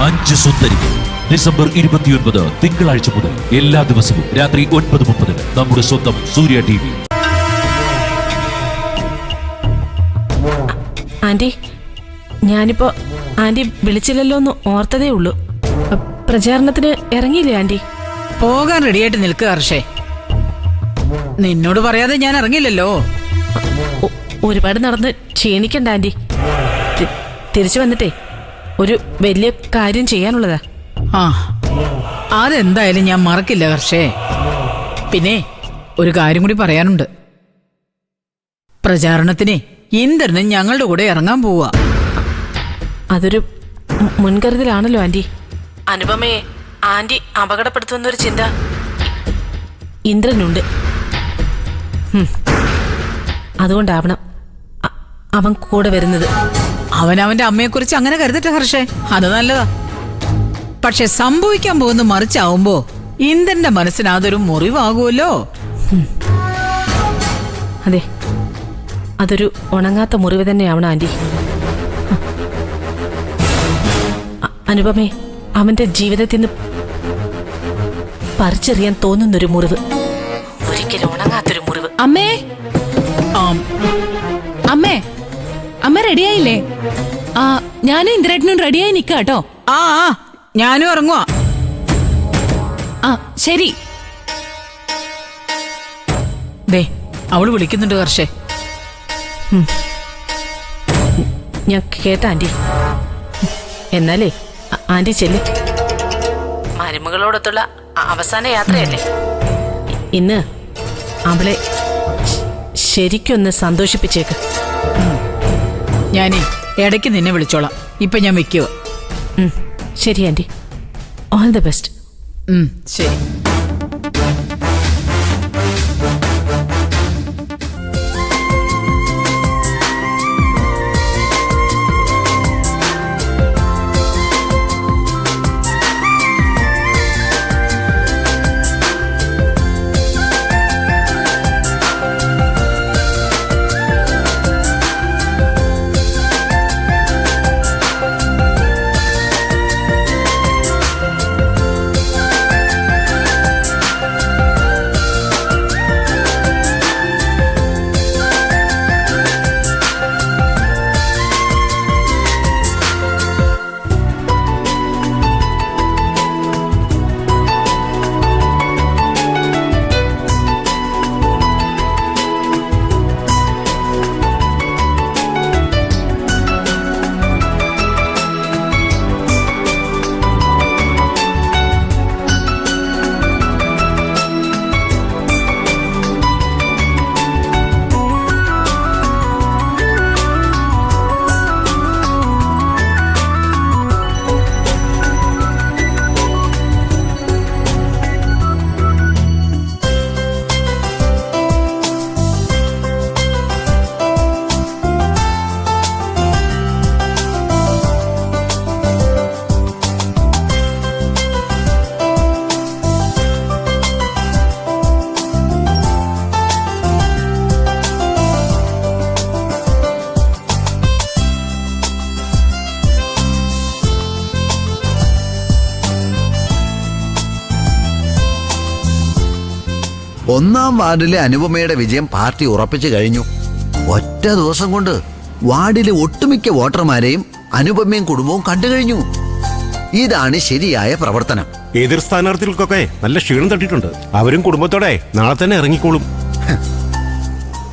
5 സുന്ദരികൾ. December 29 തിങ്കളാഴ്ച മുതൽ എല്ലാ ദിവസവും രാത്രി 9:30 നമ്മുടെ സ്വന്തം സൂര്യ TV. ആന്റി, ഞാനിപ്പോ ആന്റി വിളിച്ചില്ലല്ലോ എന്ന് ഓർത്തതേ ഉള്ളൂ. പ്രചാരണത്തിന് ഇറങ്ങിയില്ലേ ആന്റി? പോകാൻ റെഡിയായിട്ട് നിൽക്കുക ഹർഷേ. നിന്നോട് പറയാതെ ഞാൻ ഇറങ്ങില്ലല്ലോ. ഒരുപാട് നടന്ന് ക്ഷീണിക്കണ്ട ആന്റി. തിരിച്ചു വന്നിട്ടേ ഒരു വലിയ കാര്യം ചെയ്യാനുള്ളതാ. ആ, അതെന്തായാലും ഞാൻ മറക്കില്ല ഹർഷേ. പിന്നെ ഒരു കാര്യം കൂടി പറയാനുണ്ട്. പ്രചാരണത്തിന് ഇന്ദ്രനും ഞങ്ങളുടെ കൂടെ ഇറങ്ങാൻ പോവാ. അതൊരു മുൻകരുതലാണല്ലോ ആന്റി. അനുപമയെ ആന്റി അപകടപ്പെടുത്തുന്നൊരു ചിന്ത ഇന്ദ്രനുണ്ട്. അതുകൊണ്ടാവണം അവൻ കൂടെ വരുന്നത്. അവന്റെ അമ്മയെക്കുറിച്ച് അങ്ങനെ കരുതട്ടെ ഹർഷേ, അത് നല്ലതാ. പക്ഷെ സംഭവിക്കാൻ പോകുന്ന മറിച്ചാവുമ്പോ ഇന്ദ്രന്റെ മനസ്സിന് അതൊരു മുറിവാകുമല്ലോ. അതെ, അതൊരു ഉണങ്ങാത്ത മുറിവ് തന്നെയാവണം ആന്റി. അനുപമേ അവന്റെ ജീവിതത്തിൽ നിന്ന് പറിച്ചെറിയാൻ തോന്നുന്നൊരു മുറിവ്, ഒരിക്കലും ഉണങ്ങാത്തൊരു മുറിവ്. അമ്മേ, അമ്മേ, അമ്മ റെഡിയായില്ലേ? ആ, ഞാനും ഇന്ദ്രേട്ടനും റെഡിയായി നിൽക്കാട്ടോ. ആ, ഞാനും ഇറങ്ങുവാ. ആ ശരി. ദേ, അവള് വിളിക്കുന്നുണ്ട് ഹർഷേ. ഞാൻ കേട്ട ആന്റി. എന്നാലേ ആന്റി ചെല്ല്. മരുമകളോടൊത്തുള്ള അവസാന യാത്രയല്ലേ ഇന്ന്. അവളെ ശരിക്കൊന്ന് സന്തോഷിപ്പിച്ചേക്ക്. ഞാനേ ഇടയ്ക്ക് നിന്നെ വിളിച്ചോളാം. ഇപ്പൊ ഞാൻ വെക്കുവോ? ശരി ആന്റി, ഓൾ ദ ബെസ്റ്റ്. ശരി. ഒന്നാം വാർഡിലെ അനുപമയുടെ വിജയം പാർട്ടി ഉറപ്പിച്ചു കഴിഞ്ഞു. ഒറ്റ ദിവസം കൊണ്ട് വാർഡിലെ ഒട്ടുമിക്ക വോട്ടർമാരെയും അനുപമയും കുടുംബവും കണ്ടു കഴിഞ്ഞു. ഇതാണ് ശരിയായ പ്രവർത്തനം. എതിർ സ്ഥാനാർത്ഥികൾക്കൊക്കെ നല്ല ക്ഷീണം തട്ടിയിട്ടുണ്ട്. അവരും കുടുംബത്തോടെ നാളെ തന്നെ ഇറങ്ങിക്കോളും.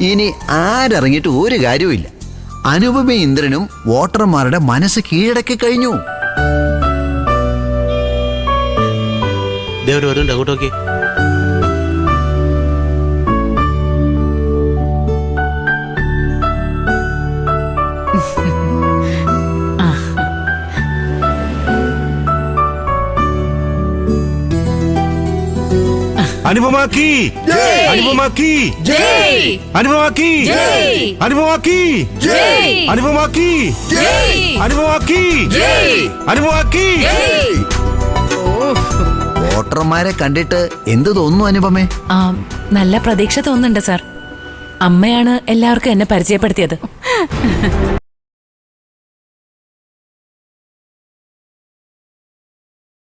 ഇനി ആരിറങ്ങിയിട്ട് ഒരു കാര്യവുമില്ല. അനുപമയും ഇന്ദ്രനും വോട്ടർമാരുടെ മനസ്സ് കീഴടക്കി കഴിഞ്ഞു. അങ്ങോട്ടോക്കെ അനുപമാക്കി അനുപമാക്കി അനുപമാക്കി അനുപമാക്കി അനുപമാക്കി അനുപമാക്കി അനുപമാക്കി. വോട്ടർമാരെ കണ്ടിട്ട് എന്ത് തോന്നുന്നു അനുപമേ? നല്ല പ്രതീക്ഷ തോന്നുന്നുണ്ട് സാർ. അമ്മയാണ് എല്ലാവർക്കും എന്നെ പരിചയപ്പെടുത്തിയത്.